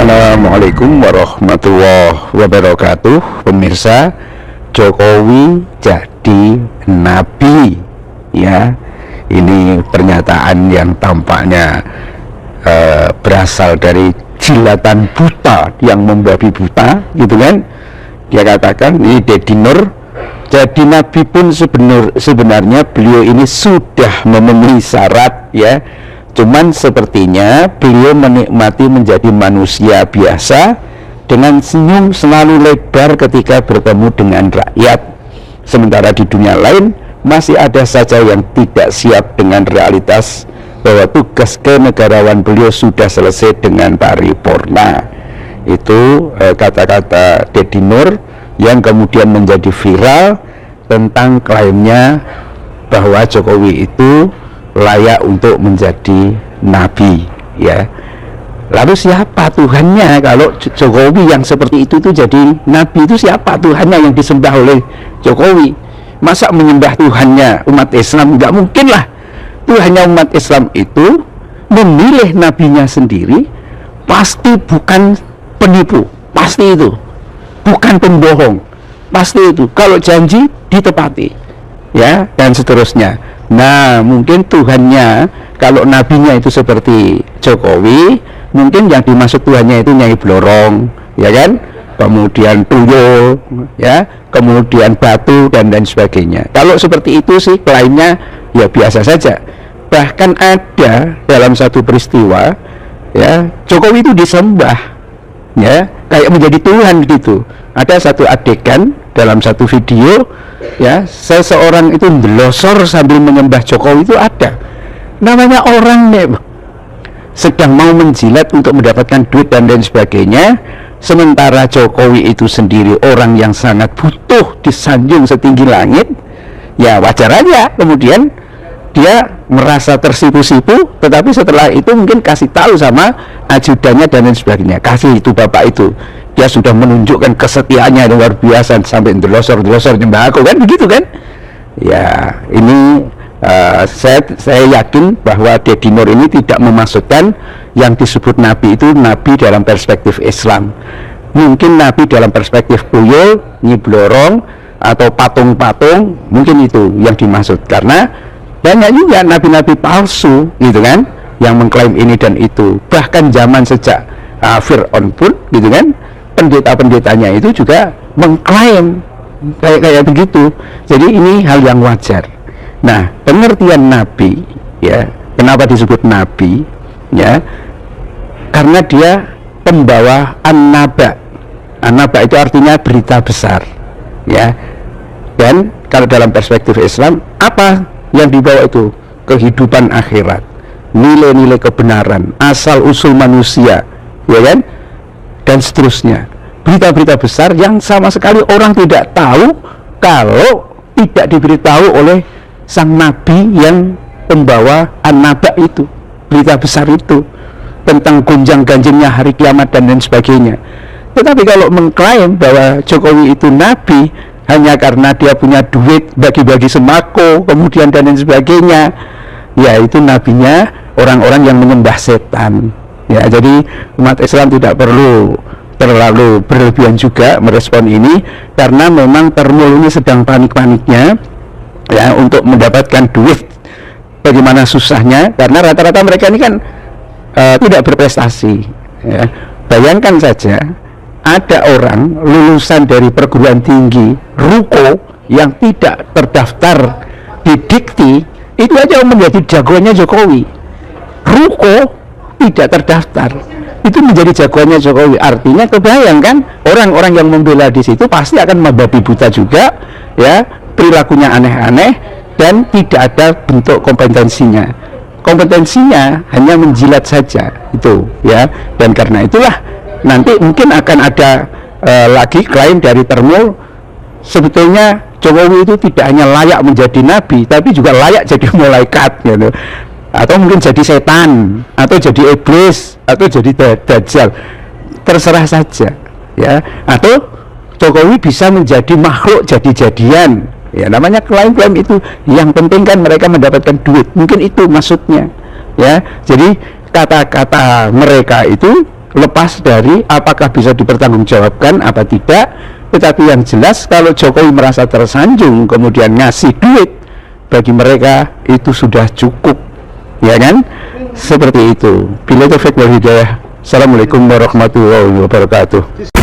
Assalamualaikum warahmatullahi wabarakatuh. Pemirsa, Jokowi jadi nabi, ya. Ini pernyataan yang tampaknya berasal dari jilatan buta yang membabi buta, gitu kan. Dia katakan ini Deddy Nur jadi nabi pun sebenarnya beliau ini sudah memenuhi syarat, ya. Cuman sepertinya beliau menikmati menjadi manusia biasa dengan senyum selalu lebar ketika bertemu dengan rakyat. Sementara di dunia lain masih ada saja yang tidak siap dengan realitas bahwa tugas kenegarawan beliau sudah selesai dengan paripurna. Itu kata-kata Deddy Nur yang kemudian menjadi viral tentang klaimnya bahwa Jokowi itu layak untuk menjadi nabi, ya. Lalu siapa Tuhannya kalau Jokowi yang seperti itu tuh jadi nabi? Itu siapa Tuhannya yang disembah oleh Jokowi? Masa menyembah Tuhannya umat Islam? Nggak mungkin lah. Tuhannya umat Islam itu memilih nabinya sendiri, pasti bukan penipu, pasti itu bukan pembohong, pasti itu kalau janji ditepati, ya, dan seterusnya. Nah, mungkin Tuhannya kalau nabinya itu seperti Jokowi, mungkin yang dimaksud Tuhannya itu Nyai Blorong, ya kan? Kemudian tuyul, ya, kemudian batu dan lain sebagainya. Kalau seperti itu sih klaimnya ya biasa saja. Bahkan ada dalam satu peristiwa, ya, Jokowi itu disembah, ya, kayak menjadi Tuhan gitu. Ada satu adegan dalam satu video, ya, seseorang itu ndelosor sambil menyembah Jokowi. Itu ada, namanya orang nih sedang mau menjilat untuk mendapatkan duit dan lain sebagainya, sementara Jokowi itu sendiri orang yang sangat butuh disanjung setinggi langit. Ya wajar aja kemudian dia merasa tersipu-sipu, tetapi setelah itu mungkin kasih tahu sama ajudannya dan lain sebagainya, kasih itu bapak itu, dia sudah menunjukkan kesetiaannya luar biasa sampai ndelosor nyembah aku, kan begitu kan. Ya ini saya yakin bahwa Deddy Nur ini tidak memasukkan yang disebut nabi itu nabi dalam perspektif Islam. Mungkin nabi dalam perspektif tuyul, Nyi Blorong, atau patung-patung, mungkin itu yang dimaksud. Karena banyak juga nabi-nabi palsu, gitu kan, yang mengklaim ini dan itu. Bahkan zaman sejak Fir'aun pun, gitu kan, pendeta-pendetanya itu juga mengklaim kayak begitu. Jadi ini hal yang wajar. Nah, pengertian nabi, ya, kenapa disebut nabi, ya, karena dia pembawa an-naba. An-naba itu artinya berita besar, ya. Dan kalau dalam perspektif Islam, apa yang dibawa itu? Kehidupan akhirat, nilai-nilai kebenaran, asal usul manusia, ya kan, dan seterusnya. Berita-berita besar yang sama sekali orang tidak tahu kalau tidak diberitahu oleh sang nabi yang pembawa an-naba itu, berita besar itu tentang gonjang-ganjingnya hari kiamat dan lain sebagainya. Tetapi kalau mengklaim bahwa Jokowi itu nabi hanya karena dia punya duit bagi-bagi sembako kemudian dan lain sebagainya, ya itu nabinya orang-orang yang menyembah setan, ya. Jadi umat Islam tidak perlu terlalu berlebihan juga merespon ini, karena memang Termul ini sedang panik-paniknya, ya, untuk mendapatkan duit. Bagaimana susahnya, karena rata-rata mereka ini kan tidak berprestasi, ya. Bayangkan saja ada orang lulusan dari perguruan tinggi Ruko yang tidak terdaftar di Dikti, itu aja menjadi jagoannya Jokowi. Ruko tidak terdaftar, itu menjadi jagoannya Jokowi. Artinya kebayangkan orang-orang yang membela di situ pasti akan membabi buta juga, ya, perilakunya aneh-aneh dan tidak ada bentuk kompetensinya. Kompetensinya hanya menjilat saja itu, ya. Dan karena itulah nanti mungkin akan ada lagi klaim dari Termul, sebetulnya Jokowi itu tidak hanya layak menjadi nabi, tapi juga layak jadi malaikat, gitu. Atau mungkin jadi setan, atau jadi iblis, atau jadi dajjal, terserah saja, ya. Atau Jokowi bisa menjadi makhluk jadi-jadian, ya, namanya klaim-klaim itu. Yang penting kan mereka mendapatkan duit, mungkin itu maksudnya, ya. Jadi kata-kata mereka itu lepas dari apakah bisa dipertanggungjawabkan apa tidak. Tetapi yang jelas kalau Jokowi merasa tersanjung kemudian ngasih duit bagi mereka, itu sudah cukup, ya kan? Seperti itu. Billahi taufiq wal hidayah. Assalamualaikum warahmatullahi wabarakatuh.